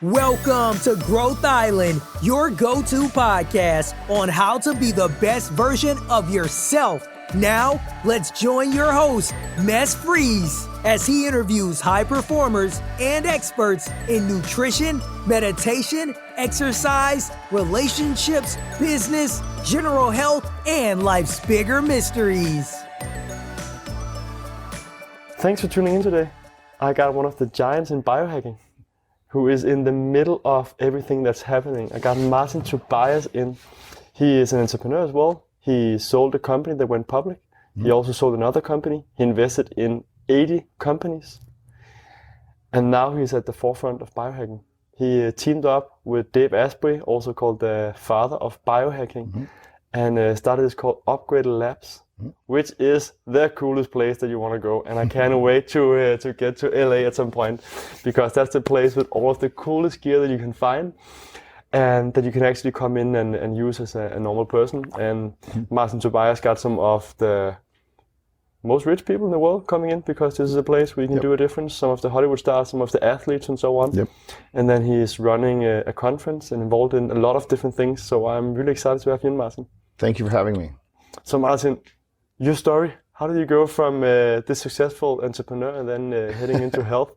Welcome to Growth Island, your go-to podcast on how to be the best version of yourself. Now, let's join your host, Mess Freeze, as he interviews high performers and experts in nutrition, meditation, exercise, relationships, business, general health, and life's bigger mysteries. Thanks for tuning in today. I got one of the giants in biohacking who is in the middle of everything that's happening. I got Martin Tobias in. He is an entrepreneur as well. He sold a company that went public. He also sold another company. He invested in 80 companies. And now he's at the forefront of biohacking. He teamed up with Dave Asprey, also called the father of biohacking, and started this called UpgradeLabs, which is the coolest place that you want to go. And I can't wait to get to LA at some point, because that's the place with all of the coolest gear that you can find and that you can actually come in and use as a normal person. And Martin Tobias got some of the most rich people in the world coming in, because this is a place where you can do a difference. Some of the Hollywood stars, some of the athletes and so on. And then he is running a conference and involved in a lot of different things. So I'm really excited to have you in, Martin. Thank you for having me. So Martin, your story, how did you go from this successful entrepreneur and then heading into health?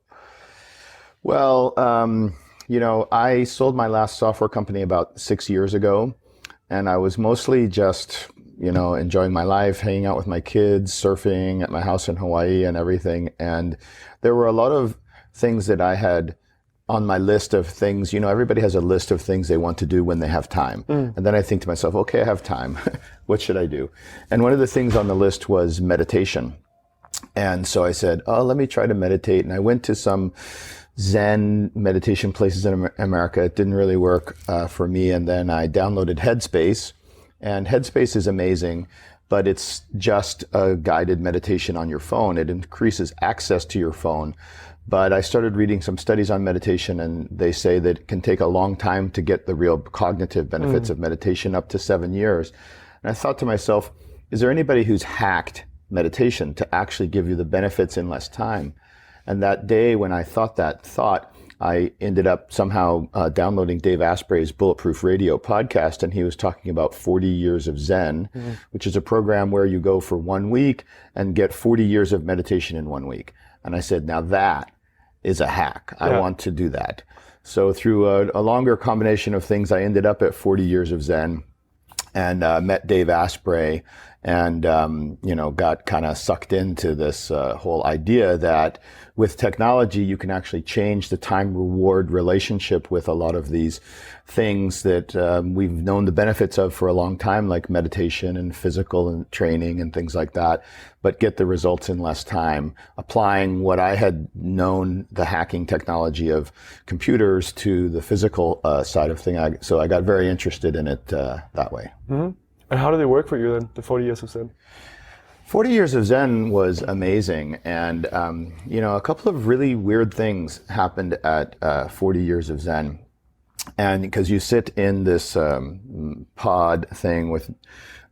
Well, I sold my last software company about 6 years ago, and I was mostly just, enjoying my life, hanging out with my kids, surfing at my house in Hawaii and everything. And there were a lot of things that I had on my list of things. Everybody has a list of things they want to do when they have time. And then I think to myself, okay, I have time. What should I do? And one of the things on the list was meditation. And so I said, let me try to meditate. And I went to some Zen meditation places in America. It didn't really work for me. And then I downloaded Headspace. And Headspace is amazing, but it's just a guided meditation on your phone. It increases access to your phone. But I started reading some studies on meditation, and they say that it can take a long time to get the real cognitive benefits of meditation, up to 7 years. And I thought to myself, is there anybody who's hacked meditation to actually give you the benefits in less time? And that day when I thought that thought, I ended up somehow downloading Dave Asprey's Bulletproof Radio podcast, and he was talking about 40 Years of Zen, which is a program where you go for 1 week and get 40 years of meditation in 1 week. And I said, now that is a hack. I want to do that. So through a longer combination of things, I ended up at 40 Years of Zen and met Dave Asprey and, got kind of sucked into this whole idea that with technology, you can actually change the time-reward relationship with a lot of these things that we've known the benefits of for a long time, like meditation and physical and training and things like that, but get the results in less time, applying what I had known, the hacking technology of computers, to the physical side of things. So I got very interested in it that way. And how did it work for you then, the 40 Years of Zen? 40 Years of Zen was amazing. And, a couple of really weird things happened at 40 Years of Zen. And because you sit in this pod thing with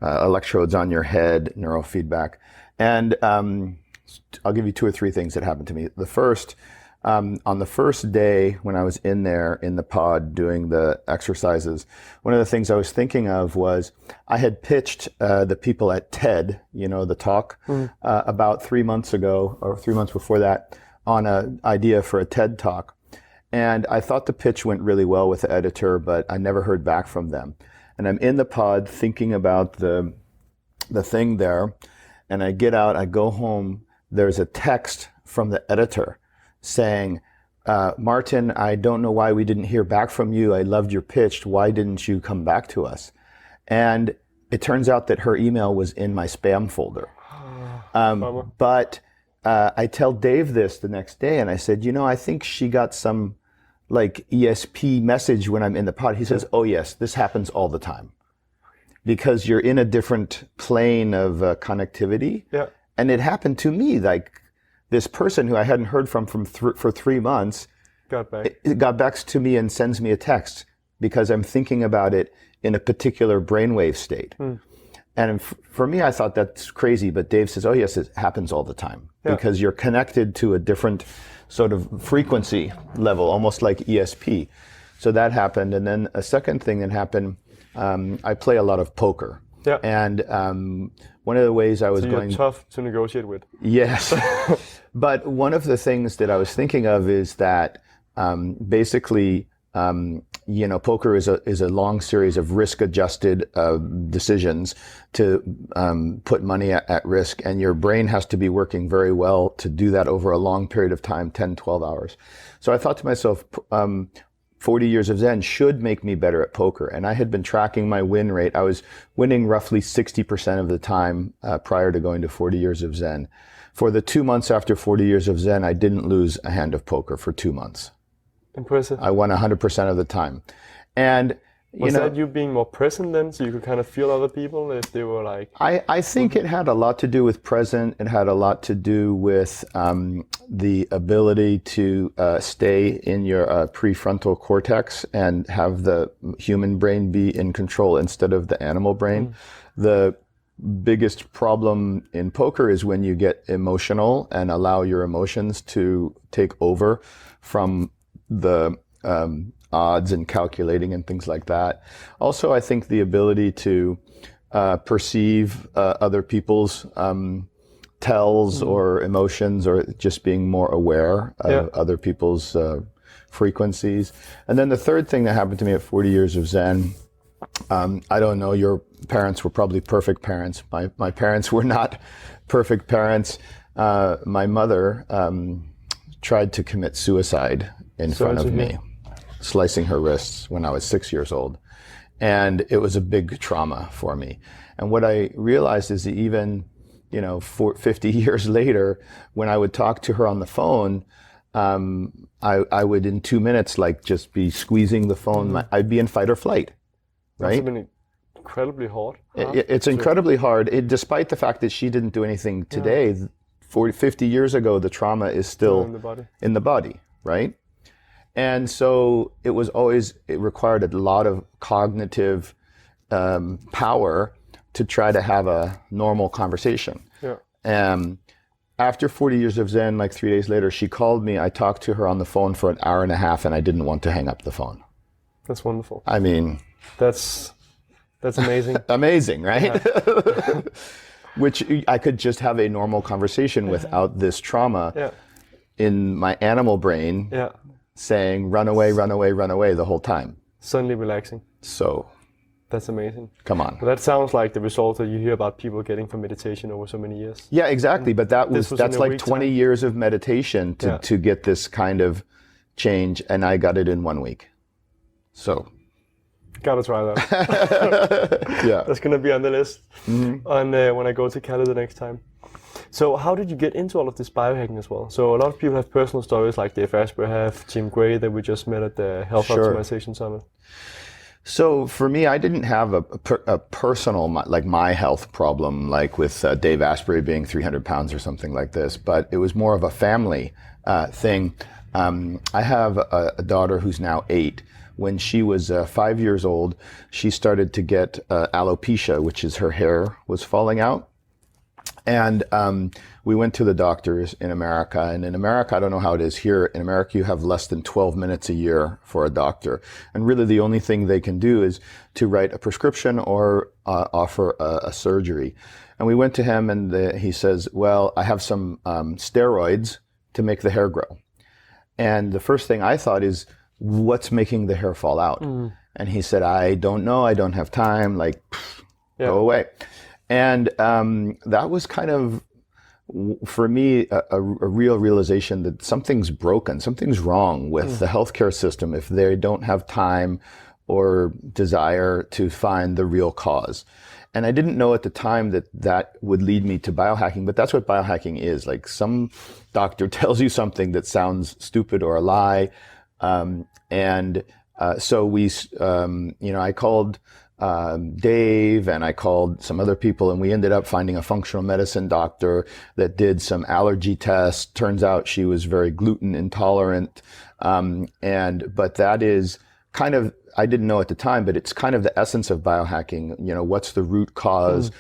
electrodes on your head, neurofeedback. And I'll give you 2 or 3 things that happened to me. The first, on the first day when I was in there in the pod doing the exercises, one of the things I was thinking of was I had pitched the people at TED, the talk, about 3 months ago or 3 months before that, on an idea for a TED talk. And I thought the pitch went really well with the editor, but I never heard back from them. And I'm in the pod thinking about the thing there, and I get out, I go home, there's a text from the editor saying, Martin, I don't know why we didn't hear back from you. I loved your pitch. Why didn't you come back to us? And it turns out that her email was in my spam folder. But I tell Dave this the next day, and I said, I think she got some ESP message when I'm in the pod. He says, oh yes, this happens all the time, because you're in a different plane of connectivity. And it happened to me, this person who I hadn't heard from for 3 months got back to me and sends me a text because I'm thinking about it in a particular brainwave state. And for me, I thought that's crazy, but Dave says, oh yes, it happens all the time. because you're connected to a different sort of frequency level, almost like ESP. So that happened. And then a second thing that happened, I play a lot of poker. Yeah. And one of the ways I was so going... you're tough to negotiate with. Yes. But one of the things that I was thinking of is that basically, poker is a long series of risk-adjusted decisions to put money at risk, and your brain has to be working very well to do that over a long period of time, 10, 12 hours. So I thought to myself, 40 Years of Zen should make me better at poker. And I had been tracking my win rate. I was winning roughly 60% of the time prior to going to 40 Years of Zen. For the 2 months after 40 Years of Zen, I didn't lose a hand of poker for 2 months. Impressive. I won 100% of the time. And was that you being more present then, so you could kind of feel other people if they were like... I think it had a lot to do with present. It had a lot to do with the ability to stay in your prefrontal cortex and have the human brain be in control instead of the animal brain. The biggest problem in poker is when you get emotional and allow your emotions to take over from the odds and calculating and things like that. Also, I think the ability to perceive other people's tells or emotions, or just being more aware of other people's frequencies. And then the third thing that happened to me at 40 Years of Zen, I don't know, your parents were probably perfect parents. My parents were not perfect parents. My mother tried to commit suicide in front of me, slicing her wrists when I was 6 years old. And it was a big trauma for me. And what I realized is that even, 50 years later, when I would talk to her on the phone, I would in 2 minutes, just be squeezing the phone. I'd be in fight or flight, right? That's been incredibly hard. It's incredibly hard. Despite the fact that she didn't do anything today, 50 years ago, the trauma is still in the body, right? And so it required a lot of cognitive power to try to have a normal conversation. Yeah. After 40 Years of Zen, 3 days later, she called me. I talked to her on the phone for an hour and a half, and I didn't want to hang up the phone. That's wonderful. I mean... That's amazing. Amazing, right? Yeah. Which I could just have a normal conversation without this trauma in my animal brain saying, run away, run away, run away the whole time. Suddenly relaxing. So... That's amazing. Come on. But that sounds like the result that you hear about people getting from meditation over so many years. Yeah, exactly. But that's like 20 years of meditation to get this kind of change, and I got it in 1 week. So... Gotta try that. Yeah. That's gonna be on the list when I go to Cali the next time. So how did you get into all of this biohacking as well? So a lot of people have personal stories like Dave Asprey have, Tim Gray that we just met at the Health Optimization Summit. So for me, I didn't have a personal, my health problem, like with Dave Asprey being 300 pounds or something like this, but it was more of a family thing. I have a daughter who's now 8. When she was 5 years old, she started to get alopecia, which is her hair was falling out. And we went to the doctors in America. And in America, I don't know how it is here. In America, you have less than 12 minutes a year for a doctor. And really the only thing they can do is to write a prescription or offer a surgery. And we went to him and he says, well, I have some steroids to make the hair grow. And the first thing I thought is, what's making the hair fall out? And he said, I don't know. I don't have time. Go away. And that was kind of, for me, a real realization that something's broken, something's wrong with the healthcare system if they don't have time or desire to find the real cause. And I didn't know at the time that would lead me to biohacking, but that's what biohacking is. Some doctor tells you something that sounds stupid or a lie. So we, I called Dave and I called some other people, and we ended up finding a functional medicine doctor that did some allergy tests. Turns out she was very gluten intolerant. But that is kind of I didn't know at the time, but it's kind of the essence of biohacking. You know, what's the root cause?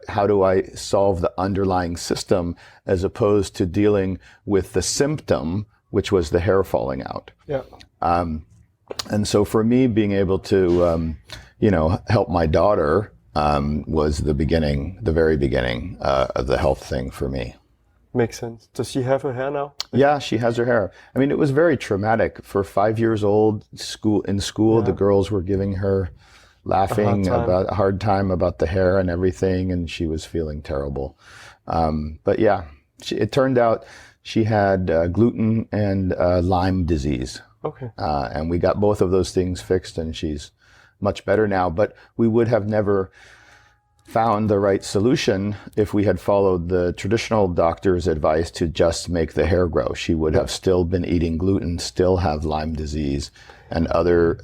How do I solve the underlying system as opposed to dealing with the symptom, which was the hair falling out. Yeah. And so for me, being able to, help my daughter was the very beginning of the health thing for me. Makes sense. Does she have her hair now? Yeah, she has her hair. I mean, it was very traumatic. For 5 years old, in school, the girls were giving her laughing about a hard time about the hair and everything, and she was feeling terrible. But yeah, it turned out she had gluten and Lyme disease. Okay. And we got both of those things fixed, and she's much better now. But we would have never found the right solution if we had followed the traditional doctor's advice to just make the hair grow. She would have still been eating gluten, still have Lyme disease, and other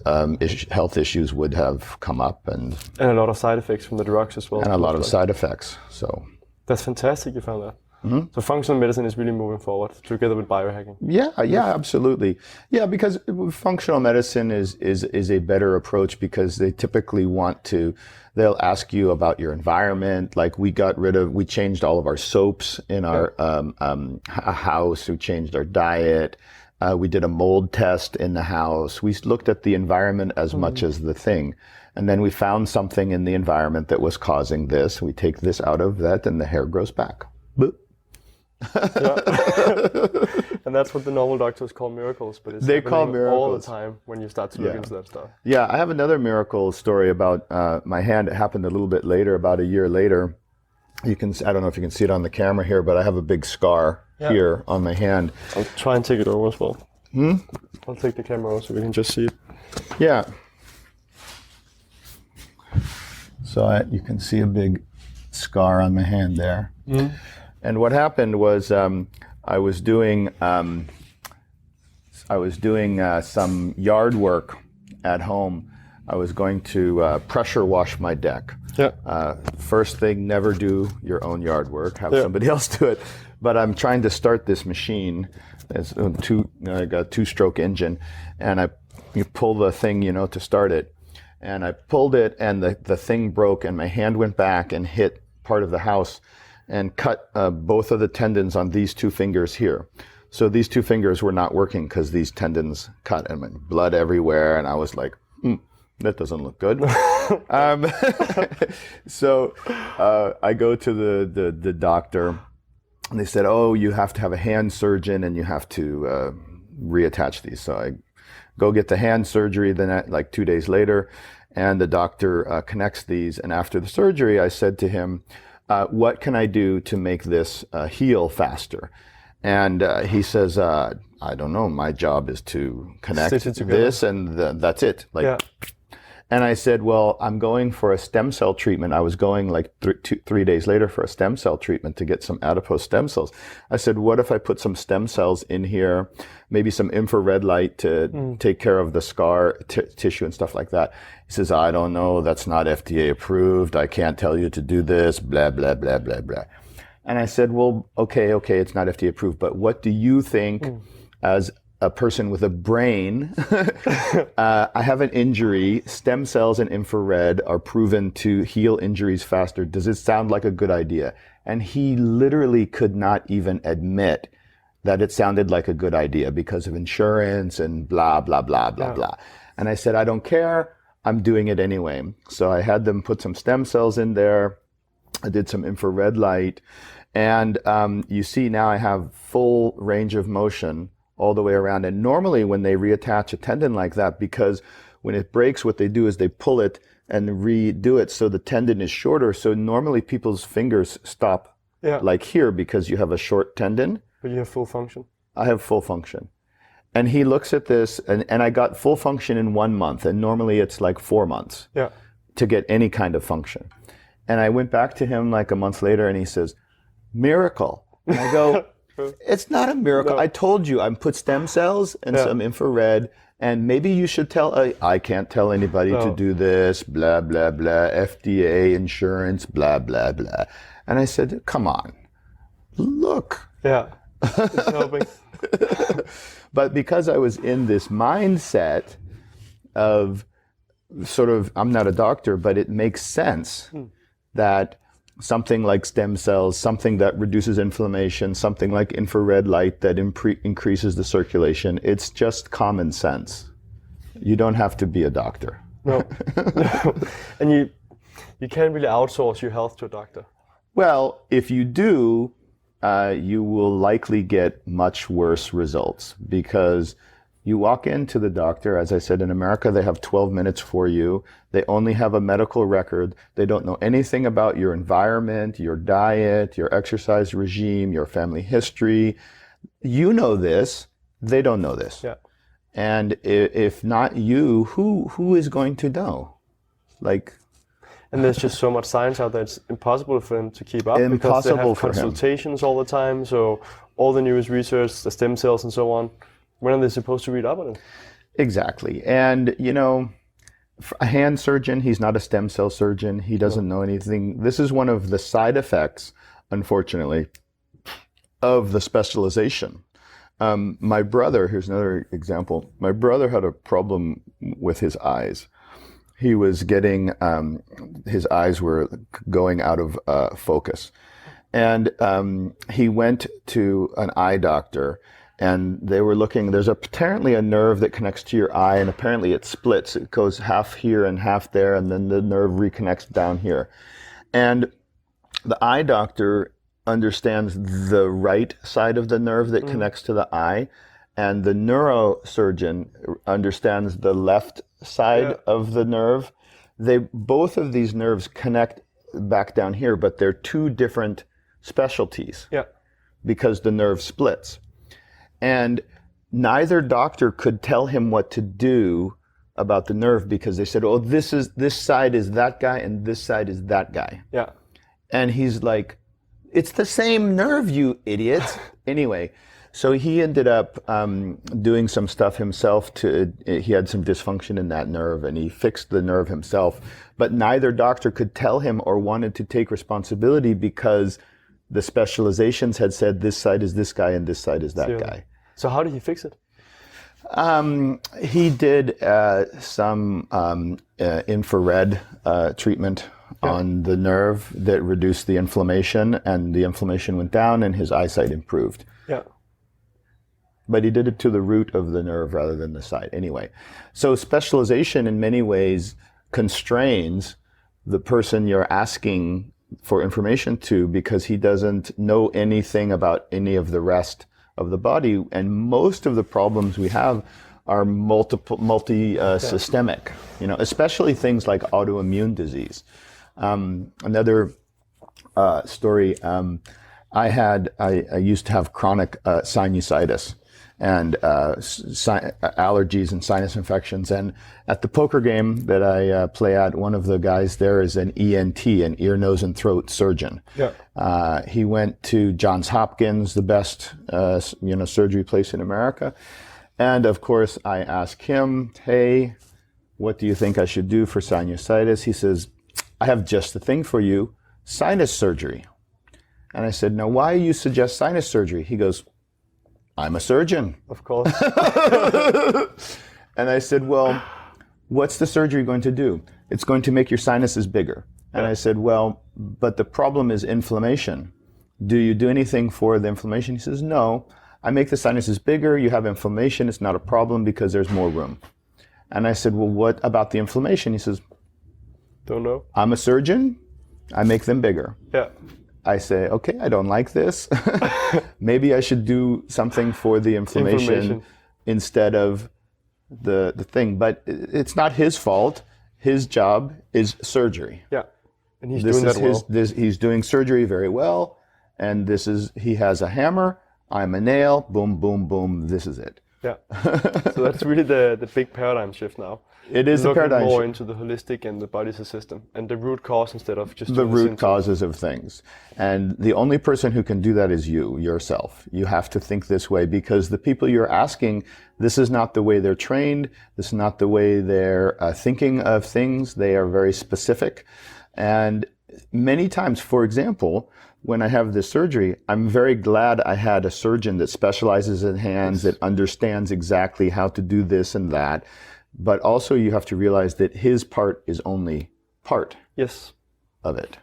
health issues would have come up. And a lot of side effects from the drugs as well. And a lot of side effects. So that's fantastic you found that. So functional medicine is really moving forward together with biohacking. Yeah, absolutely. Yeah, because functional medicine is a better approach because they typically they'll ask you about your environment. Like we changed all of our soaps in our house. We changed our diet. We did a mold test in the house. We looked at the environment as much as the thing. And then we found something in the environment that was causing this. We take this out of that and the hair grows back. Boop. And that's what the normal doctors call miracles, but they call miracles all the time when you start to look into that stuff. Yeah, I have another miracle story about my hand. It happened a little bit later, about a year later. I don't know if you can see it on the camera here, but I have a big scar here on my hand. I'll try and take it over as well. I'll take the camera over so we can just see it. Yeah. So you can see a big scar on my hand there. And what happened was I was doing some yard work at home. I was going to pressure wash my deck. First thing, never do your own yard work. Have somebody else do it. But I'm trying to start this machine. It's I got a 2-stroke engine, and you pull the thing, to start it. And I pulled it, and the thing broke, and my hand went back and hit part of the house and cut both of the tendons on these 2 fingers here. So these 2 fingers were not working because these tendons cut, and blood everywhere, and I was like, that doesn't look good. So I go to the doctor, and they said, oh, you have to have a hand surgeon, and you have to reattach these. So I go get the hand surgery, then like 2 days later, and the doctor connects these. And after the surgery, I said to him, what can I do to make this heal faster? And he says, I don't know. My job is to connect this, and that's it. And I said, well, I'm going for a stem cell treatment. I was going like 3 days later for a stem cell treatment to get some adipose stem cells. I said, what if I put some stem cells in here, maybe some infrared light to take care of the scar tissue and stuff like that? He says, I don't know. That's not FDA approved. I can't tell you to do this, blah, blah, blah, blah, blah. And I said, well, okay, it's not FDA approved, but what do you think as a person with a brain? I have an injury. Stem cells and infrared are proven to heal injuries faster. Does it sound like a good idea? And he literally could not even admit that it sounded like a good idea because of insurance and blah, blah, blah, blah, blah. And I said, I don't care. I'm doing it anyway. So I had them put some stem cells in there. I did some infrared light. And you see now I have full range of motion all the way around. And normally when they reattach a tendon like that, because when it breaks, what they do is they pull it and redo it so the tendon is shorter. So normally people's fingers stop like here because you have a short tendon. But you have full function. I have full function. And he looks at this, and I got full function in 1 month. And normally it's like 4 months to get any kind of function. And I went back to him like a month later, and he says, miracle. And I go, it's not a miracle. No. I told you I put stem cells and some infrared, and maybe you should tell, I can't tell anybody to do this, blah, blah, blah, FDA, insurance, blah, blah, blah. And I said, come on, look. Yeah, it's helping. But because I was in this mindset of sort of, I'm not a doctor, but it makes sense that something like stem cells, something that reduces inflammation, something like infrared light that increases the circulation, it's just common sense. You don't have to be a doctor. No. No. And you can't really outsource your health to a doctor. Well, if you do, you will likely get much worse results, because you walk into the doctor, as I said, in America, they have 12 minutes for you. They only have a medical record. They don't know anything about your environment, your diet, your exercise regime, your family history. You know this. They don't know this. Yeah. And if not you, who is going to know? And there's just so much science out there, it's impossible for him to keep up. Impossible because they have for him. consultations all the time, so all the newest research, the stem cells and so on. When are they supposed to read up on it? Exactly. And, a hand surgeon, he's not a stem cell surgeon. He doesn't know anything. This is one of the side effects, unfortunately, of the specialization. My brother, here's another example. My brother had a problem with his eyes. He was getting, his eyes were going out of focus. And he went to an eye doctor, and they were looking, there's apparently a nerve that connects to your eye, and apparently it splits. It goes half here and half there, and then the nerve reconnects down here. And the eye doctor understands the right side of the nerve that connects to the eye, and the neurosurgeon understands the left side of the nerve. Both of these nerves connect back down here, but they're two different specialties because the nerve splits. And neither doctor could tell him what to do about the nerve, because they said, oh, this side is that guy and this side is that guy. Yeah. And he's like, it's the same nerve, you idiots. Anyway, so he ended up doing some stuff himself. He had some dysfunction in that nerve, and he fixed the nerve himself. But neither doctor could tell him or wanted to take responsibility, because the specializations had said this side is this guy and this side is that guy. So how did he fix it? He did some infrared treatment on the nerve that reduced the inflammation, and the inflammation went down and his eyesight improved. Yeah. But he did it to the root of the nerve rather than the side. Anyway, so specialization in many ways constrains the person you're asking for information to, because he doesn't know anything about any of the rest of the body. And most of the problems we have are multi-systemic, especially things like autoimmune disease. Another story, I used to have chronic sinusitis and allergies and sinus infections. And at the poker game that I play at, one of the guys there is an ENT, an ear, nose, and throat surgeon. Yeah. He went to Johns Hopkins, the best surgery place in America. And of course, I asked him, hey, what do you think I should do for sinusitis? He says, I have just the thing for you, sinus surgery. And I said, now why you suggest sinus surgery? He goes, I'm a surgeon. Of course. And I said, well, what's the surgery going to do? It's going to make your sinuses bigger. And I said, well, but the problem is inflammation. Do you do anything for the inflammation? He says, no, I make the sinuses bigger. You have inflammation. It's not a problem because there's more room. And I said, well, what about the inflammation? He says, don't know. I'm a surgeon. I make them bigger. Yeah. I say, okay, I don't like this. Maybe I should do something for the inflammation instead of the thing. But it's not his fault. His job is surgery. Yeah, and he's doing that well. He's doing surgery very well. And he has a hammer. I'm a nail. Boom, boom, boom. This is it. Yeah. So that's really the big paradigm shift now. It is the paradigm shift. Looking more into the holistic and the body system and the root cause instead of just the root causes of things. And the only person who can do that is yourself. You have to think this way, because the people you're asking, this is not the way they're trained. This is not the way they're thinking of things. They are very specific. And many times, for example, when I have this surgery, I'm very glad I had a surgeon that specializes in hands, that understands exactly how to do this and that. but also you have to realize that his part is only part Yes. of it.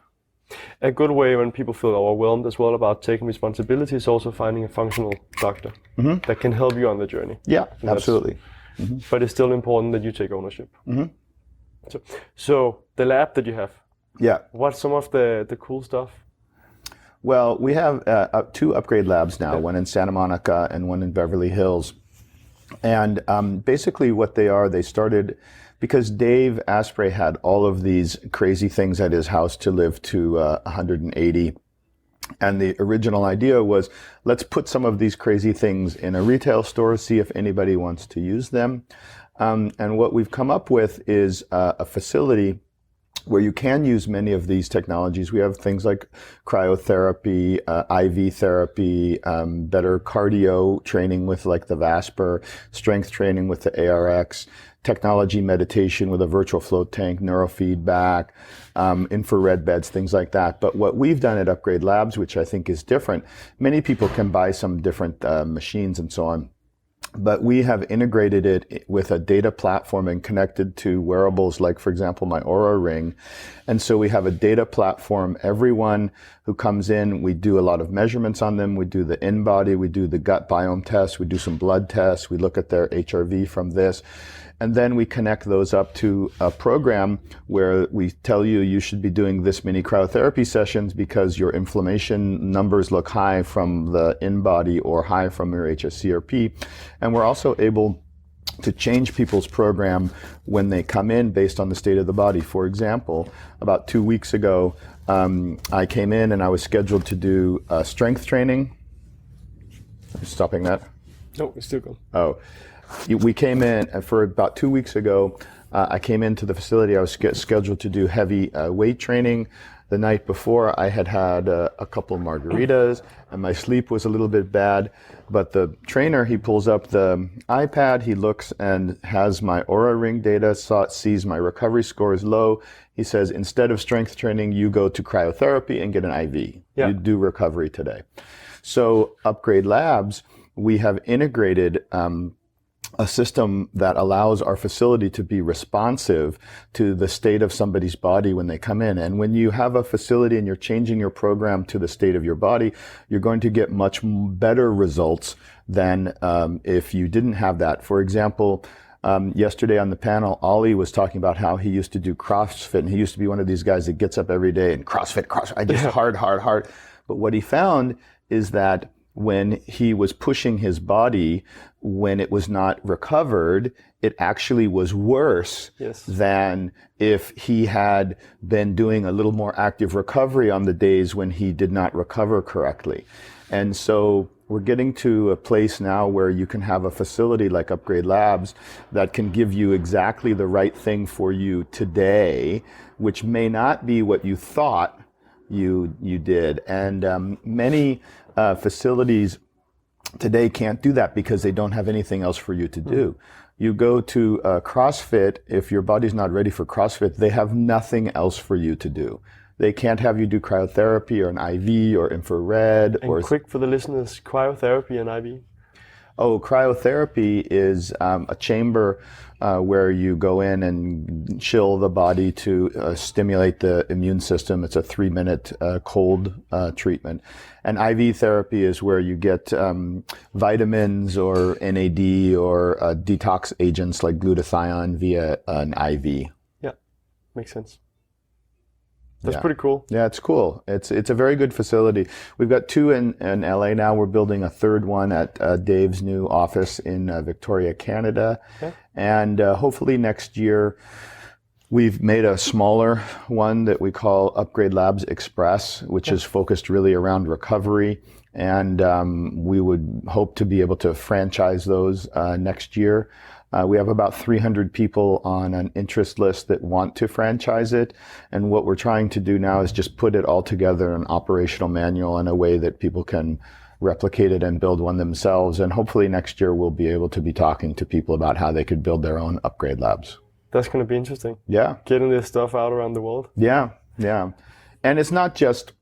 A good way when people feel overwhelmed as well about taking responsibility is also finding a functional doctor that can help you on the journey. Yeah, And absolutely. But it's still important that you take ownership. So the lab that you have, Yeah. what's some of the cool stuff? Well, we have 2 Upgrade Labs now, one in Santa Monica and one in Beverly Hills. And basically what they are, they started because Dave Asprey had all of these crazy things at his house to live to 180. And the original idea was, let's put some of these crazy things in a retail store, see if anybody wants to use them. And what we've come up with is a facility where you can use many of these technologies. We have things like cryotherapy, IV therapy, better cardio training with like the Vasper, strength training with the ARX, technology meditation with a virtual float tank, neurofeedback, infrared beds, things like that. But what we've done at UpgradeLabs, which I think is different, many people can buy some different machines and so on. But we have integrated it with a data platform and connected to wearables like, for example, my Oura Ring. And so we have a data platform. Everyone who comes in, we do a lot of measurements on them. We do the in-body, we do the gut biome test, we do some blood tests, we look at their HRV from this. And then we connect those up to a program where we tell you you should be doing this many cryotherapy sessions because your inflammation numbers look high from the in-body or high from your HSCRP. And we're also able to change people's program when they come in based on the state of the body. For example, about 2 weeks ago, I came in and I was scheduled to do strength training. Stopping that? No, it's still good. Oh. We came in for about 2 weeks ago. I came into the facility. I was scheduled to do heavy weight training. The night before, I had had a couple margaritas, and my sleep was a little bit bad. But the trainer, he pulls up the iPad, he looks and has my Oura Ring data, sees my recovery score is low. He says, instead of strength training, you go to cryotherapy and get an IV. Yeah. You do recovery today. So UpgradeLabs, we have integrated a system that allows our facility to be responsive to the state of somebody's body when they come in. And when you have a facility and you're changing your program to the state of your body, you're going to get much better results than if you didn't have that. For example, yesterday on the panel, Ollie was talking about how he used to do CrossFit, and he used to be one of these guys that gets up every day and CrossFit, I just hard. But what he found is that when he was pushing his body, when it was not recovered, it actually was worse than if he had been doing a little more active recovery on the days when he did not recover correctly. And so we're getting to a place now where you can have a facility like UpgradeLabs that can give you exactly the right thing for you today, which may not be what you thought you did. And many facilities today can't do that because they don't have anything else for you to do. You go to CrossFit, if your body's not ready for CrossFit, they have nothing else for you to do. They can't have you do cryotherapy or an IV or infrared. And quick for the listeners, cryotherapy and IV? Oh, cryotherapy is a chamber where you go in and chill the body to stimulate the immune system. It's a 3-minute cold treatment. And IV therapy is where you get vitamins or NAD or detox agents like glutathione via an IV. Yeah, makes sense. That's pretty cool. Yeah, it's cool. It's a very good facility. We've got 2 in LA now. We're building a 3rd one at Dave's new office in Victoria, Canada. Okay. And hopefully next year, we've made a smaller one that we call UpgradeLabs Express, which is focused really around recovery. And we would hope to be able to franchise those next year. We have about 300 people on an interest list that want to franchise it. And what we're trying to do now is just put it all together in an operational manual in a way that people can replicate it and build one themselves. And hopefully next year we'll be able to be talking to people about how they could build their own UpgradeLabs. That's going to be interesting. Yeah. Getting this stuff out around the world. Yeah. And it's not just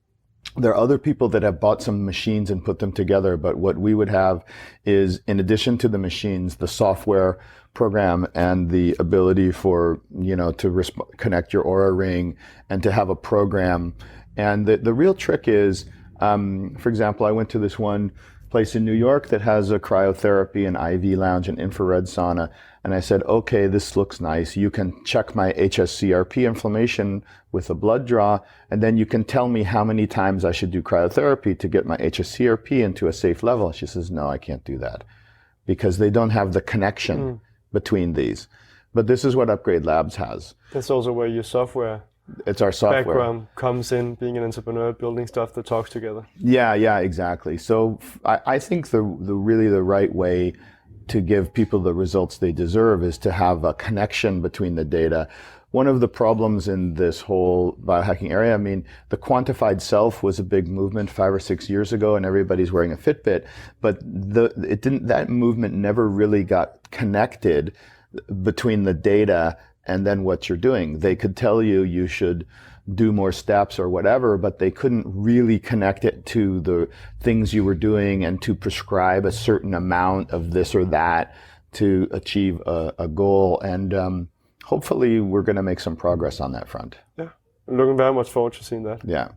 There are other people that have bought some machines and put them together, but what we would have is, in addition to the machines, the software program and the ability for, to connect your Aura Ring and to have a program. And the real trick is, for example, I went to this one place in New York that has a cryotherapy, an IV lounge, an infrared sauna. And I said, okay, this looks nice. You can check my HSCRP inflammation with a blood draw, and then you can tell me how many times I should do cryotherapy to get my HSCRP into a safe level. She says, no, I can't do that, because they don't have the connection between these. But this is what UpgradeLabs has. That's also where your software It's our software background comes in, being an entrepreneur, building stuff that talks together. Yeah, exactly. So I think the really the right way to give people the results they deserve is to have a connection between the data. One of the problems in this whole biohacking area, I mean, the quantified self was a big movement 5 or 6 years ago, and everybody's wearing a Fitbit, but that movement never really got connected between the data and then what you're doing. They could tell you should do more steps or whatever, but they couldn't really connect it to the things you were doing and to prescribe a certain amount of this or that to achieve a goal. And hopefully we're going to make some progress on that front. Yeah, I'm looking very much forward to seeing that. Yeah.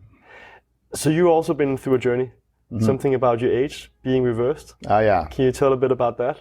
So you've also been through a journey, something about your age being reversed. Yeah. Can you tell a bit about that?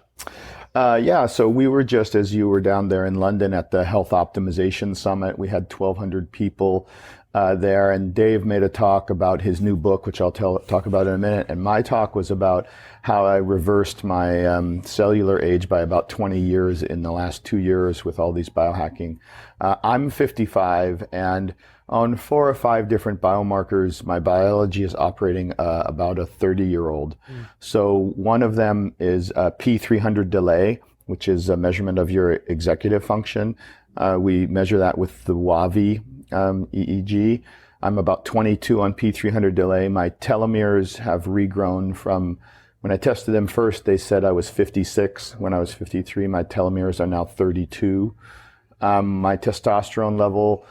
So we were just, as you were down there in London at the Health Optimization Summit, we had 1,200 people there, and Dave made a talk about his new book, which I'll talk about in a minute. And my talk was about how I reversed my cellular age by about 20 years in the last 2 years with all these biohacking. I'm 55, and on 4 or 5 different biomarkers, my biology is operating about a 30-year-old. So one of them is P300 delay, which is a measurement of your executive function. We measure that with the WAVI EEG. I'm about 22 on P300 delay. My telomeres have regrown from, when I tested them first, they said I was 56. When I was 53, my telomeres are now 32. My testosterone level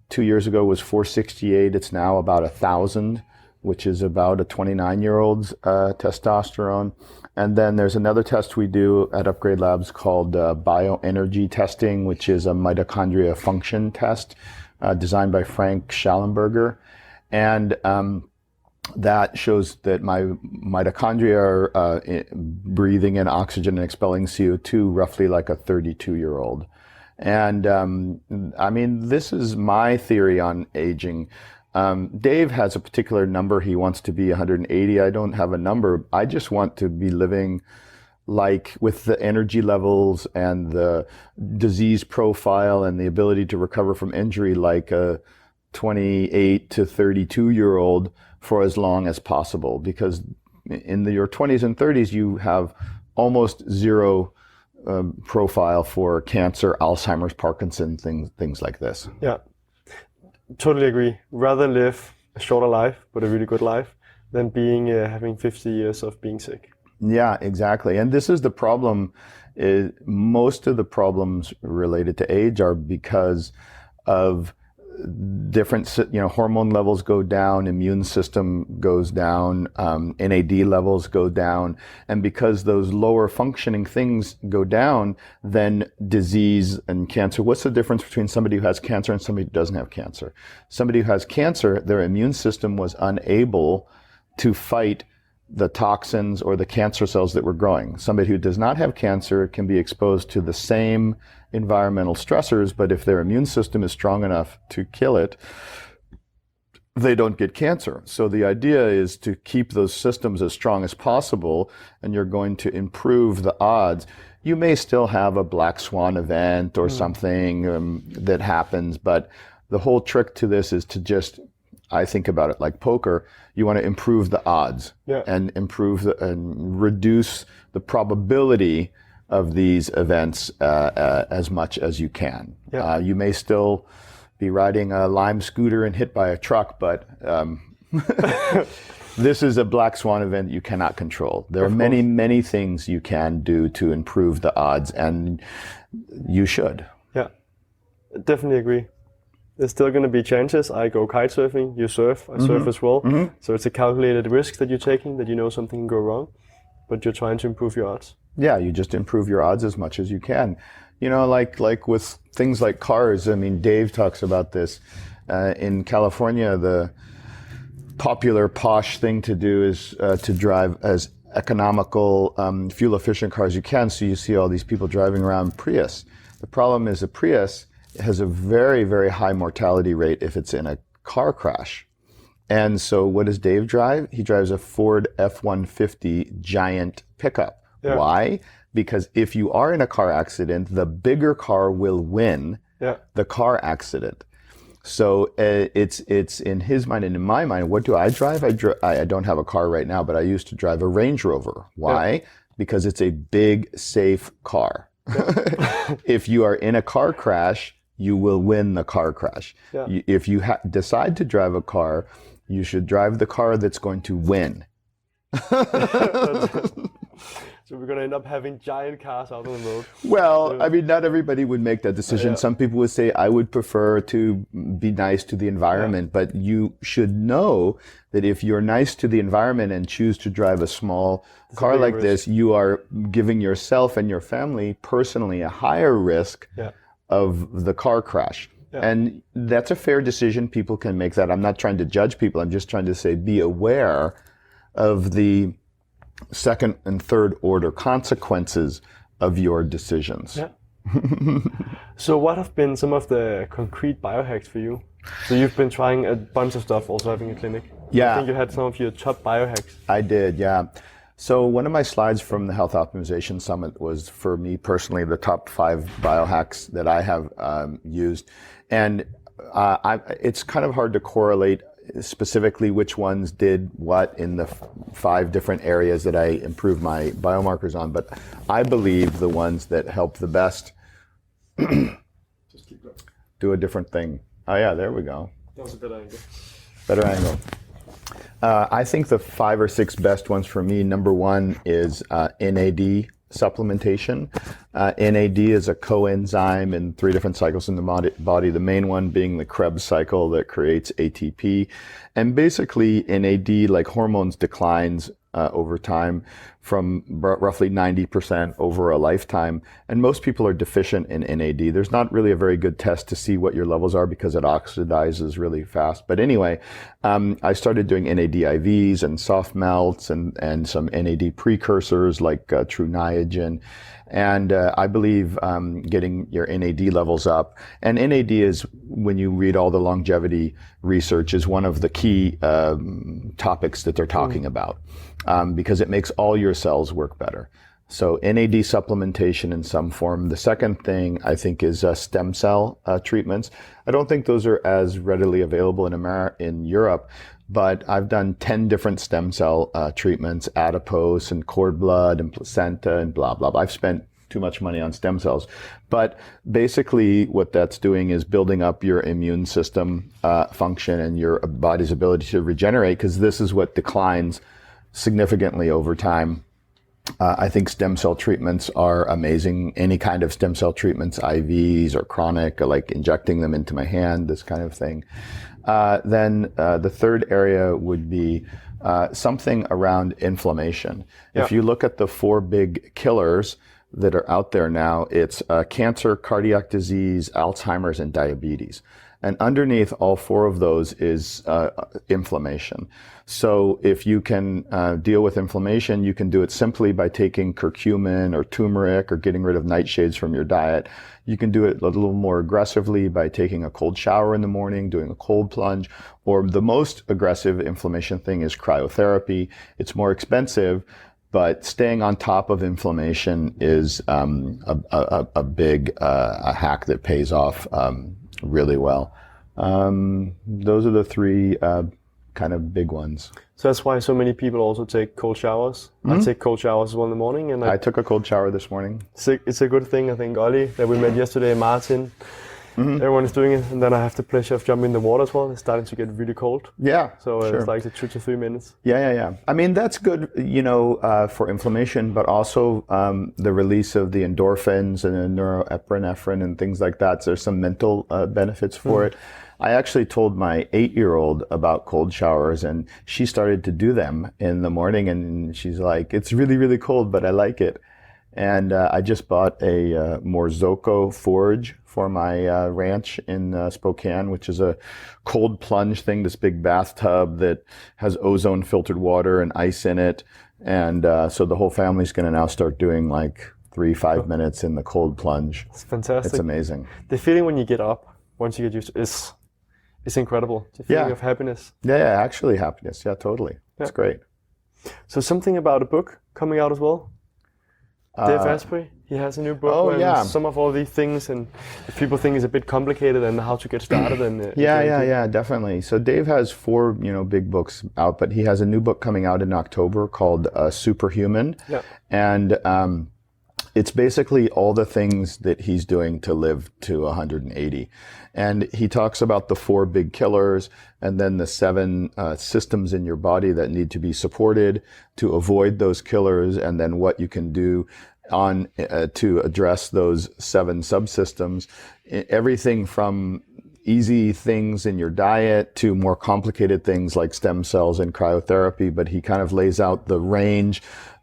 2 years ago was 468. It's now about 1,000, which is about a 29-year-old's testosterone. And then there's another test we do at UpgradeLabs called bioenergy testing, which is a mitochondria function test designed by Frank Schallenberger. And that shows that my mitochondria are breathing in oxygen and expelling CO2 roughly like a 32-year-old. And I mean, this is my theory on aging. Dave has a particular number. He wants to be 180. I don't have a number. I just want to be living like with the energy levels and the disease profile and the ability to recover from injury like a 28 to 32-year-old for as long as possible. Because in your 20s and 30s, you have almost zero profile for cancer, Alzheimer's, Parkinson's, things like this. Yeah, totally agree. Rather live a shorter life, but a really good life, than being having 50 years of being sick. Yeah, exactly. And this is the problem. Most of the problems related to age are because of different, hormone levels go down, immune system goes down, NAD levels go down. And because those lower functioning things go down, then disease and cancer. What's the difference between somebody who has cancer and somebody who doesn't have cancer? Somebody who has cancer, their immune system was unable to fight the toxins or the cancer cells that were growing. Somebody who does not have cancer can be exposed to the same environmental stressors, but if their immune system is strong enough to kill it, they don't get cancer. So the idea is to keep those systems as strong as possible, and you're going to improve the odds. You may still have a black swan event or something that happens, but the whole trick to this is to just, I think about it like poker. You want to improve the odds and and reduce the probability of these events as much as you can. Yeah. You may still be riding a Lime scooter and hit by a truck, but this is a black swan event you cannot control. There are many things you can do to improve the odds, and you should. Yeah, definitely agree. There's still going to be chances. I go kite surfing, you surf, I surf as well. So it's a calculated risk that you're taking, that you know something can go wrong, but you're trying to improve your odds. Yeah, you just improve your odds as much as you can. You know, like with things like cars, I mean, Dave talks about this. In California, the popular posh thing to do is to drive as economical, fuel-efficient cars as you can. So you see all these people driving around Prius. The problem is a Prius has a very, very high mortality rate if it's in a car crash. And so what does Dave drive? He drives a Ford F-150 giant pickup. Yeah. Why? Because if you are in a car accident, the bigger car will win the car accident. So it's in his mind and in my mind. What do I drive? I don't have a car right now, but I used to drive a Range Rover. Why? Yeah. Because it's a big, safe car. Yeah. If you are in a car crash, you will win the car crash. Yeah. If you decide to drive a car, you should drive the car that's going to win. So we're going to end up having giant cars out on the road. Well, I mean, not everybody would make that decision. Yeah. Some people would say, I would prefer to be nice to the environment. Yeah. But you should know that if you're nice to the environment and choose to drive a small car like this, you are giving yourself and your family personally a higher risk of the car crash. Yeah. And that's a fair decision. People can make that. I'm not trying to judge people. I'm just trying to say, be aware of the second and third order consequences of your decisions. Yeah. So what have been some of the concrete biohacks for you? So you've been trying a bunch of stuff, also having a clinic. Yeah. I think you had some of your top biohacks. I did, yeah. So one of my slides from the Health Optimization Summit was, for me personally, the top 5 biohacks that I have used. And it's kind of hard to correlate specifically which ones did what in the 5 different areas that I improved my biomarkers on, but I believe the ones that help the best Just keep going. Do a different thing. Oh yeah, there we go. That was a better angle. Better angle. I think the 5 or 6 best ones for me, number 1 is NAD supplementation. NAD is a coenzyme in 3 different cycles in the body, the main one being the Krebs cycle that creates ATP. And basically NAD, like hormones, declines over time from roughly 90% over a lifetime. And most people are deficient in NAD. There's not really a very good test to see what your levels are because it oxidizes really fast. But anyway, I started doing NAD IVs and soft melts and some NAD precursors like True Niagen. And I believe getting your NAD levels up. And NAD is, when you read all the longevity research, is one of the key topics that they're talking about because it makes all your cells work better. So NAD supplementation in some form. The second thing I think is stem cell treatments. I don't think those are as readily available in Europe, but I've done 10 different stem cell treatments, adipose and cord blood and placenta and blah, blah, blah. I've spent too much money on stem cells. But basically what that's doing is building up your immune system function and your body's ability to regenerate, because this is what declines significantly over time. I think stem cell treatments are amazing. Any kind of stem cell treatments, IVs or chronic, like injecting them into my hand, this kind of thing. Then the third area would be something around inflammation. Yeah. If you look at the 4 big killers that are out there now, it's cancer, cardiac disease, Alzheimer's, and diabetes. And underneath all 4 of those is inflammation. So if you can deal with inflammation, you can do it simply by taking curcumin or turmeric or getting rid of nightshades from your diet. You can do it a little more aggressively by taking a cold shower in the morning, doing a cold plunge, or the most aggressive inflammation thing is cryotherapy. It's more expensive, but staying on top of inflammation is a big hack that pays off really well. Those are the 3 kind of big ones. So that's why so many people also take cold showers. I take cold showers as well in the morning. And I took a cold shower this morning. It's a good thing. I think Ollie, that we met yesterday, Martin, everyone is doing it. And then I have the pleasure of jumping in the water as well. It's starting to get really cold. Yeah, so sure. It's like 2 to 3 minutes. Yeah. I mean, that's good, for inflammation, but also the release of the endorphins and the neuroepinephrine and things like that. So there's some mental benefits for it. I actually told my 8-year-old about cold showers, and she started to do them in the morning, and she's like, it's really, really cold, but I like it. And I just bought a Morzocco forge for my ranch in Spokane, which is a cold plunge thing, this big bathtub that has ozone filtered water and ice in it. And so the whole family's going to now start doing like 3-5 minutes in the cold plunge. It's fantastic. It's amazing. The feeling when you get up, once you get used to it, is incredible. The feeling of happiness. Yeah, actually happiness. Yeah, totally. It's great. So something about a book coming out as well? Dave Asprey, he has a new book where some of all these things, and if people think it's a bit complicated and how to get started. And yeah, definitely. So Dave has 4, big books out, but he has a new book coming out in October called Superhuman. Yeah. And it's basically all the things that he's doing to live to 180. And he talks about the 4 big killers and then the 7 systems in your body that need to be supported to avoid those killers, and then what you can do on to address those 7 subsystems. Everything from easy things in your diet to more complicated things like stem cells and cryotherapy, but he kind of lays out the range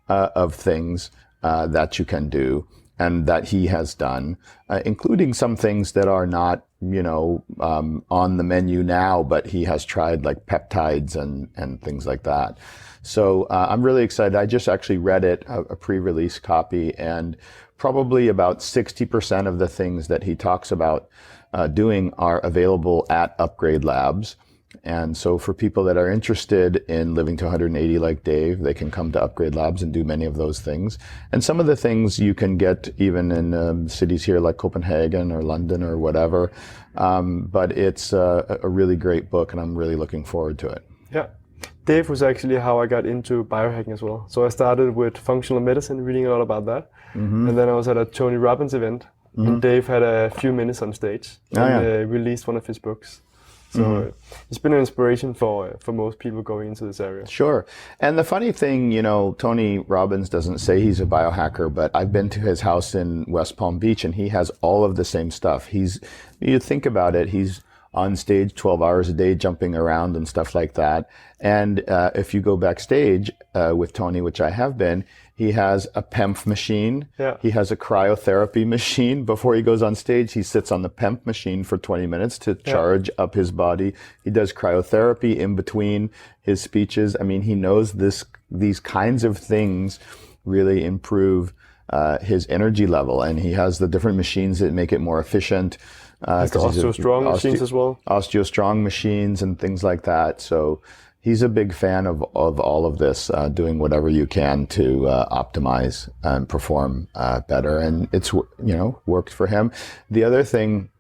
of things that you can do and that he has done, including some things that are not, on the menu now, but he has tried, like peptides and things like that. So I'm really excited. I just actually read it, a pre-release copy, and probably about 60% of the things that he talks about doing are available at UpgradeLabs. And so for people that are interested in living to 180 like Dave, they can come to UpgradeLabs and do many of those things. And some of the things you can get even in cities here like Copenhagen or London or whatever. But it's a really great book, and I'm really looking forward to it. Yeah. Dave was actually how I got into biohacking as well. So I started with functional medicine, reading a lot about that. Mm-hmm. And then I was at a Tony Robbins event, and Dave had a few minutes on stage and released one of his books. So it's been an inspiration for most people going into this area. Sure. And the funny thing, Tony Robbins doesn't say he's a biohacker, but I've been to his house in West Palm Beach, and he has all of the same stuff. You think about it, he's on stage 12 hours a day jumping around and stuff like that. And if you go backstage with Tony, which I have been, he has a PEMF machine. Yeah. He has a cryotherapy machine. Before he goes on stage, he sits on the PEMF machine for 20 minutes to charge up his body. He does cryotherapy in between his speeches. I mean, he knows these kinds of things really improve his energy level. And he has the different machines that make it more efficient. The OsteoStrong machines as well. OsteoStrong machines and things like that. So he's a big fan of all of this, doing whatever you can to optimize and perform better. And it's, worked for him. The other thing,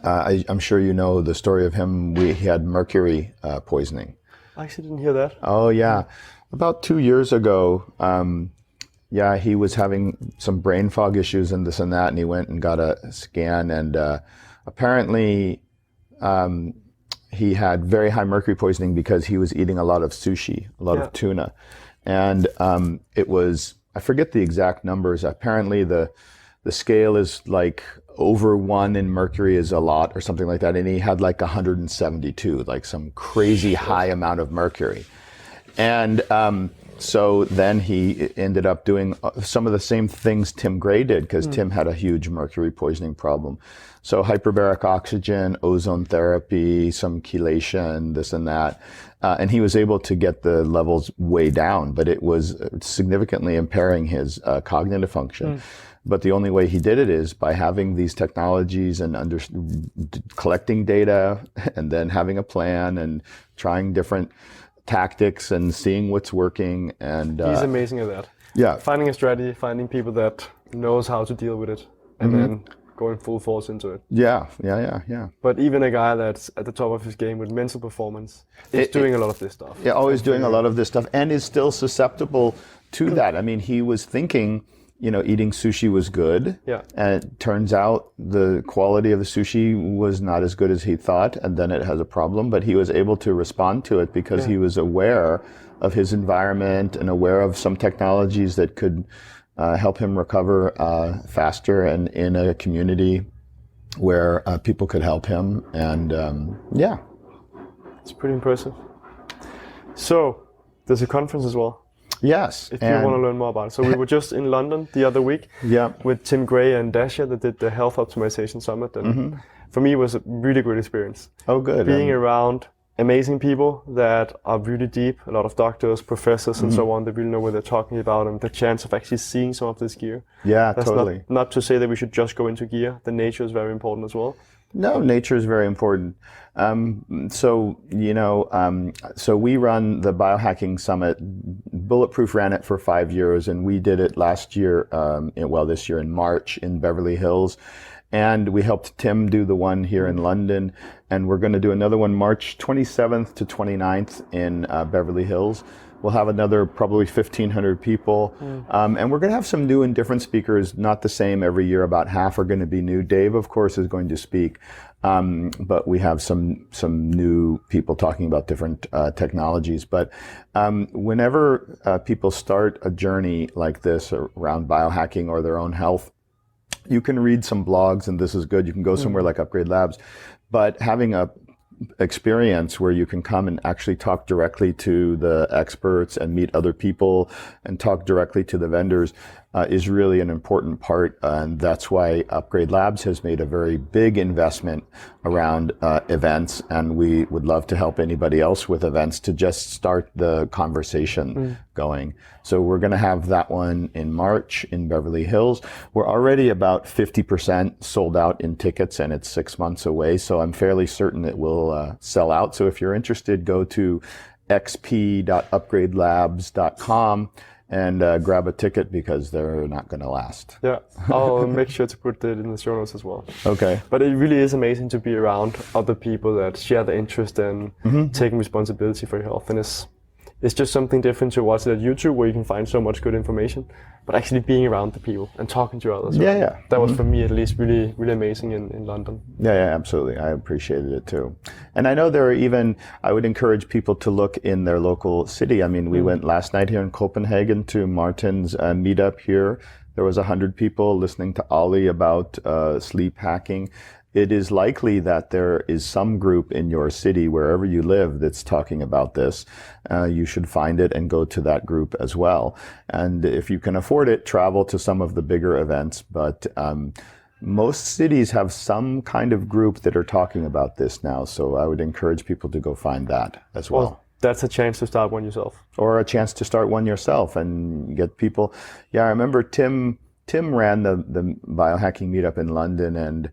I'm sure you know the story of him. He had mercury poisoning. I actually didn't hear that. Oh, yeah. About 2 years ago, he was having some brain fog issues and this and that, and he went and got a scan, and apparently he had very high mercury poisoning because he was eating a lot of sushi, a lot of tuna. And it was, I forget the exact numbers. Apparently the scale is like over 1 in mercury is a lot or something like that. And he had like 172, like some crazy high amount of mercury. And so then he ended up doing some of the same things Tim Gray did, because Tim had a huge mercury poisoning problem. So hyperbaric oxygen, ozone therapy, some chelation, this and that. And he was able to get the levels way down, but it was significantly impairing his cognitive function. But the only way he did it is by having these technologies and collecting data and then having a plan and trying different tactics and seeing what's working. And he's amazing at that. Yeah. Finding a strategy, finding people that knows how to deal with it, and then going full force into it. Yeah. But even a guy that's at the top of his game with mental performance is doing a lot of this stuff. Yeah, always doing a lot of this stuff, and is still susceptible to that. I mean, he was thinking, eating sushi was good. Yeah. And it turns out the quality of the sushi was not as good as he thought, and then it has a problem. But he was able to respond to it because he was aware of his environment and aware of some technologies that could help him recover faster and in a community where people could help him. And yeah. It's pretty impressive. So, there's a conference as well. Yes. If you want to learn more about it. So we were just in London the other week with Tim Gray and Dasha that did the Health Optimization Summit. And for me, it was a really good experience. Oh, good. Being around amazing people that are really deep, a lot of doctors, professors and so on, that really know what they're talking about, and the chance of actually seeing some of this gear. Yeah, That's totally. Not to say that we should just go into gear. The nature is very important as well. No, nature is very important. So we run the Biohacking Summit. Bulletproof ran it for 5 years, and we did it last year, this year in March in Beverly Hills. And we helped Tim do the one here in London. And we're going to do another one March 27th to 29th in Beverly Hills. We'll have another probably 1,500 people. And we're going to have some new and different speakers, not the same every year. About half are going to be new. Dave, of course, is going to speak. But we have some new people talking about different technologies. But whenever people start a journey like this around biohacking or their own health, you can read some blogs, and this is good. You can go somewhere like UpgradeLabs. But having a experience where you can come and actually talk directly to the experts and meet other people and talk directly to the vendors is really an important part. And that's why UpgradeLabs has made a very big investment around events. And we would love to help anybody else with events to just start the conversation going. So we're going to have that one in March in Beverly Hills. We're already about 50% sold out in tickets, and it's 6 months away. So I'm fairly certain it will sell out. So if you're interested, go to xp.upgradelabs.com and grab a ticket, because they're not going to last. Yeah, I'll make sure to put that in the show notes as well. Okay. But it really is amazing to be around other people that share the interest in taking responsibility for your health. And it's just something different to watch it at YouTube, where you can find so much good information, but actually being around the people and talking to others. Yeah. That was for me at least really, really amazing in London. Yeah, absolutely. I appreciated it too. And I know there are I would encourage people to look in their local city. I mean, we went last night here in Copenhagen to Martin's meetup here. There was 100 people listening to Ollie about sleep hacking. It is likely that there is some group in your city, wherever you live, that's talking about this. You should find it and go to that group as well. And if you can afford it, travel to some of the bigger events. But most cities have some kind of group that are talking about this now. So I would encourage people to go find that as well. That's a chance to start one yourself. Or a chance to start one yourself and get people. Yeah, I remember Tim ran the biohacking meetup in London, and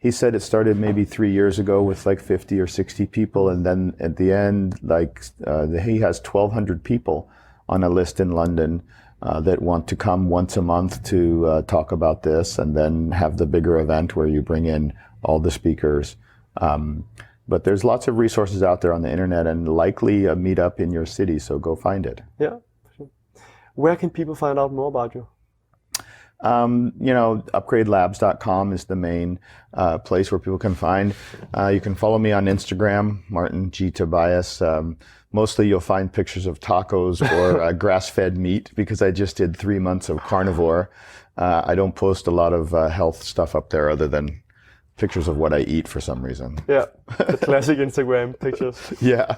he said it started maybe 3 years ago with like 50 or 60 people. And then at the end, he has 1,200 people on a list in London that want to come once a month to talk about this, and then have the bigger event where you bring in all the speakers. But there's lots of resources out there on the internet, and likely a meetup in your city, so go find it. Yeah, sure. Where can people find out more about you? UpgradeLabs.com is the main place where people can find. You can follow me on Instagram, Martin G. Tobias. Mostly you'll find pictures of tacos or grass-fed meat, because I just did 3 months of carnivore. I don't post a lot of health stuff up there other than pictures of what I eat for some reason. Yeah, the classic Instagram pictures. Yeah.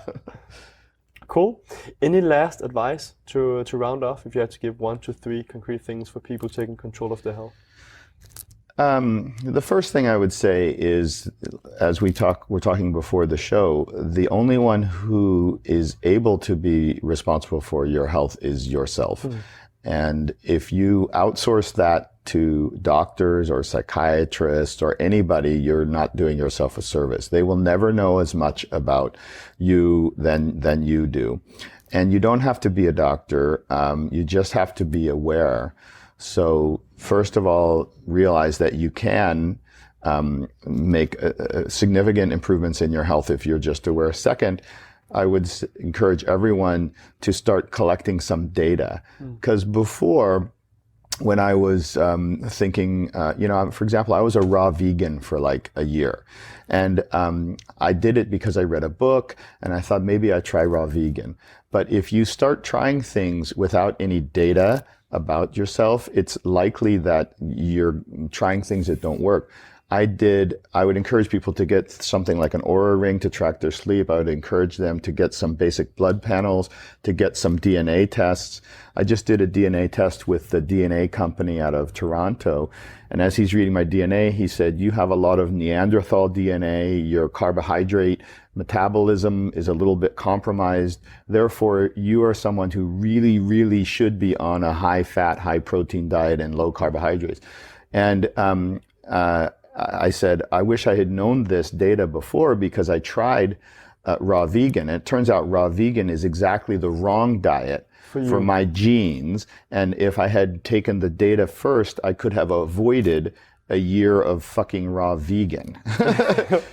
Cool. Any last advice to round off, if you had to give 1 to 3 concrete things for people taking control of their health? The first thing I would say is, as we're talking before the show, the only one who is able to be responsible for your health is yourself. And if you outsource that to doctors or psychiatrists or anybody, you're not doing yourself a service. They will never know as much about you than you do. And you don't have to be a doctor. You just have to be aware. So first of all, realize that you can make significant improvements in your health if you're just aware. Second, I would encourage everyone to start collecting some data. Because before, when I was thinking, for example, I was a raw vegan for like a year. And I did it because I read a book and I thought maybe I'd try raw vegan. But if you start trying things without any data about yourself, it's likely that you're trying things that don't work. I would encourage people to get something like an Oura ring to track their sleep. I would encourage them to get some basic blood panels, to get some DNA tests. I just did a DNA test with the DNA company out of Toronto. And as he's reading my DNA, he said, you have a lot of Neanderthal DNA, your carbohydrate metabolism is a little bit compromised. Therefore, you are someone who really, really should be on a high fat, high protein diet and low carbohydrates. And I said, I wish I had known this data before, because I tried raw vegan. And it turns out raw vegan is exactly the wrong diet for my genes. And if I had taken the data first, I could have avoided a year of fucking raw vegan.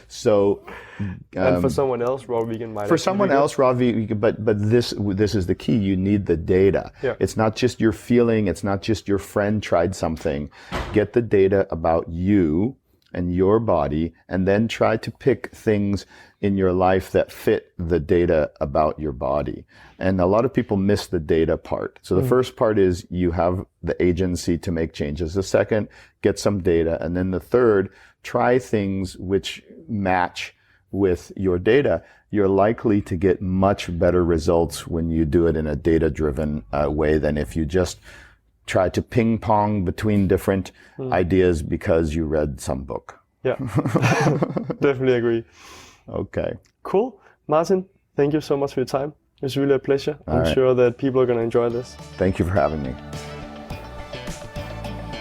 So, and for someone else, raw vegan might. For someone else, raw vegan, but this is the key. You need the data. Yeah. It's not just your feeling. It's not just your friend tried something. Get the data about you and your body, and then try to pick things in your life that fit the data about your body. And a lot of people miss the data part. So the first part is you have the agency to make changes. The second, get some data. And then the third, try things which match with your data. You're likely to get much better results when you do it in a data-driven way than if you just try to ping pong between different ideas because you read some book. Yeah, definitely agree. Okay. Cool. Martin, thank you so much for your time. It was really a pleasure. I'm right. sure that people are going to enjoy this. Thank you for having me.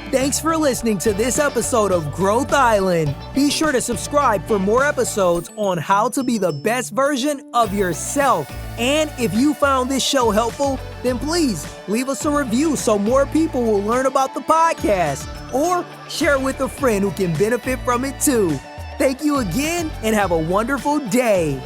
Thanks for listening to this episode of Growth Island. Be sure to subscribe for more episodes on how to be the best version of yourself. And if you found this show helpful, then please leave us a review so more people will learn about the podcast, or share it with a friend who can benefit from it too. Thank you again, and have a wonderful day.